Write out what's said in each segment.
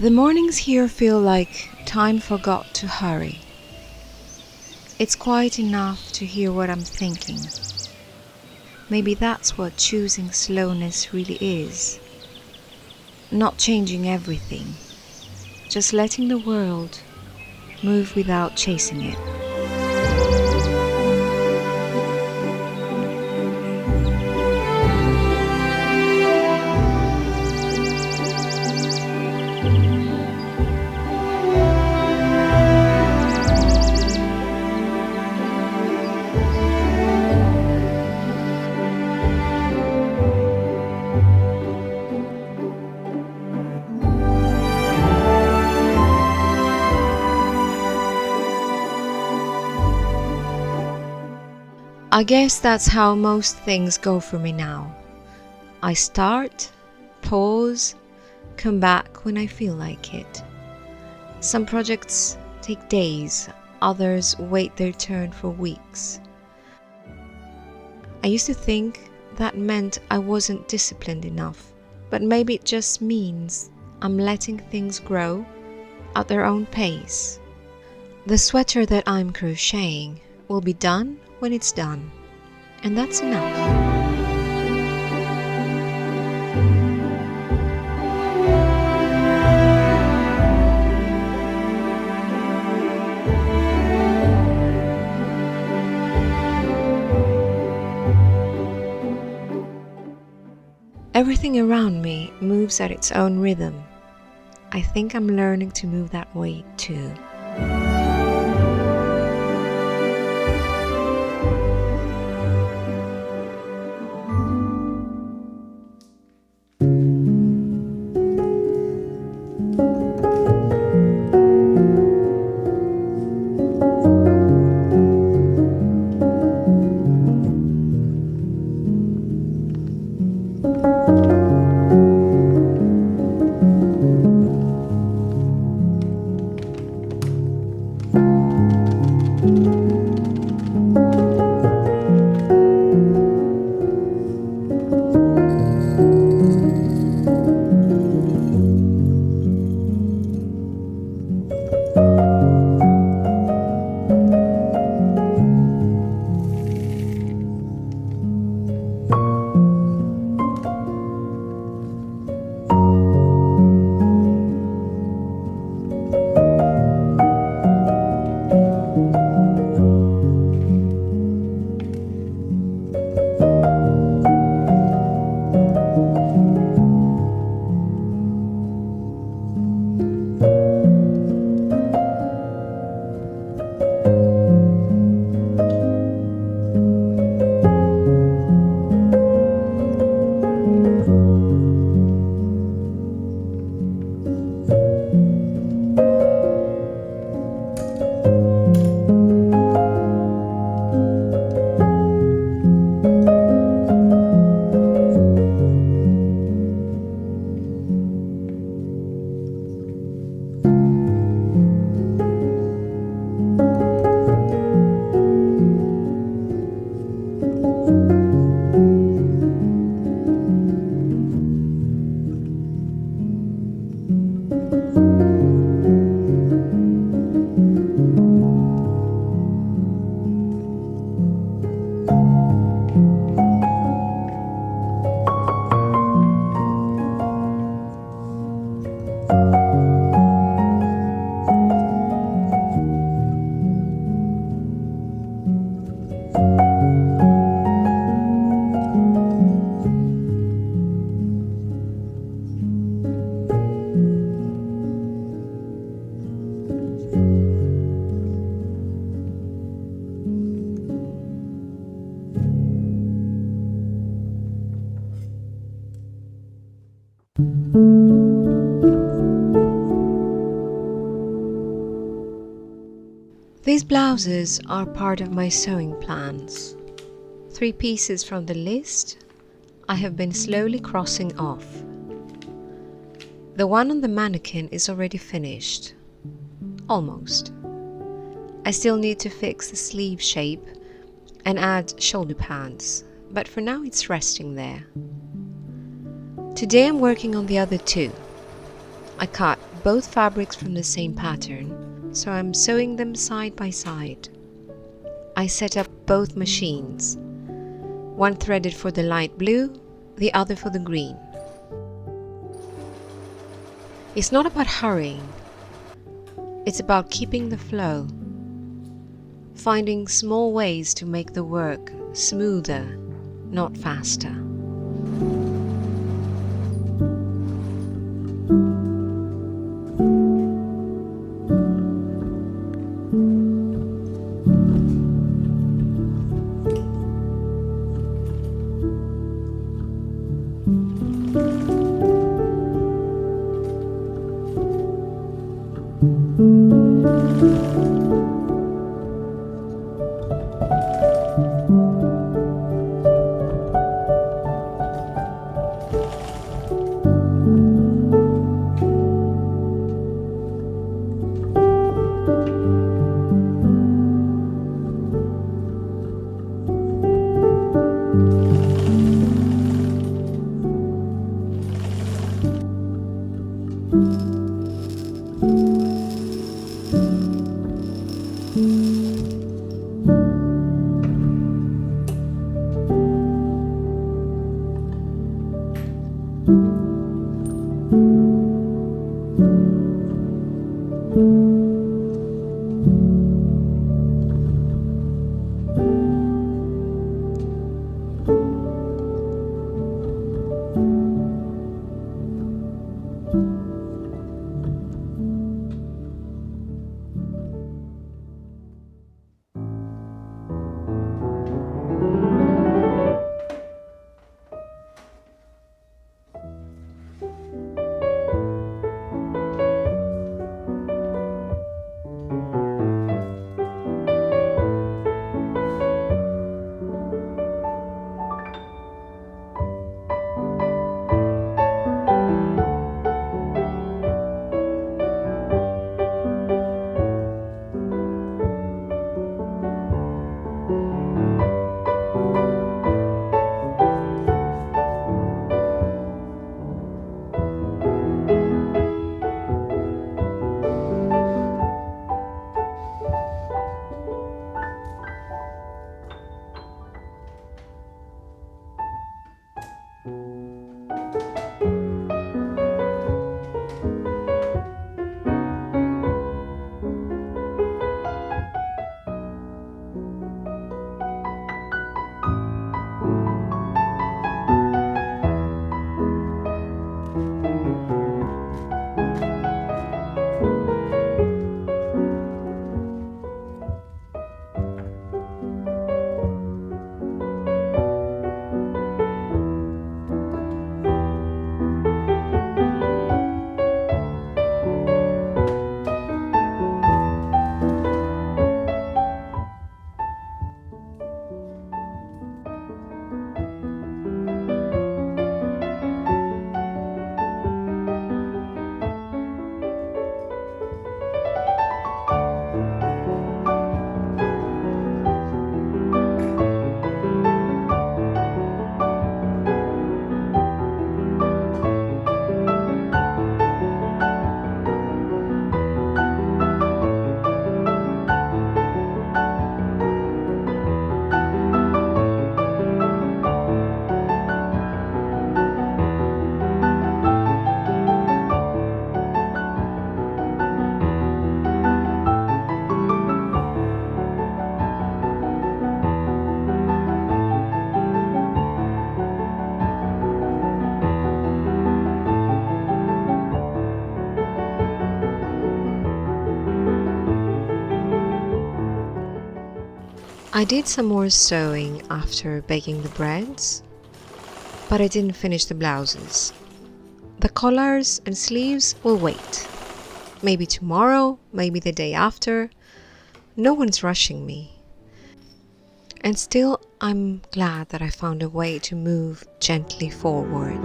The mornings here feel like time forgot to hurry. It's quiet enough to hear what I'm thinking. Maybe that's what choosing slowness really is. Not changing everything, just letting the world move without chasing it. I guess that's how most things go for me now. I start, pause, come back when I feel like it. Some projects take days, others wait their turn for weeks. I used to think that meant I wasn't disciplined enough, but maybe it just means I'm letting things grow at their own pace. The sweater that I'm crocheting will be done when it's done, and that's enough. Everything around me moves at its own rhythm. I think I'm learning to move that way too. These blouses are part of my sewing plans. 3 pieces from the list I have been slowly crossing off. The one on the mannequin is already finished. Almost. I still need to fix the sleeve shape and add shoulder pads, but for now it's resting there. Today I'm working on the other 2. I cut both fabrics from the same pattern, so I'm sewing them side by side. I set up both machines, one threaded for the light blue, the other for the green. It's not about hurrying, it's about keeping the flow, finding small ways to make the work smoother, not faster. I did some more sewing after baking the breads, but I didn't finish the blouses. The collars and sleeves will wait. Maybe tomorrow, maybe the day after. No one's rushing me. And still, I'm glad that I found a way to move gently forward.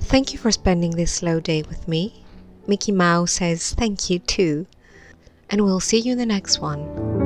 Thank you for spending this slow day with me. Mickey Mouse says thank you too. And we'll see you in the next one.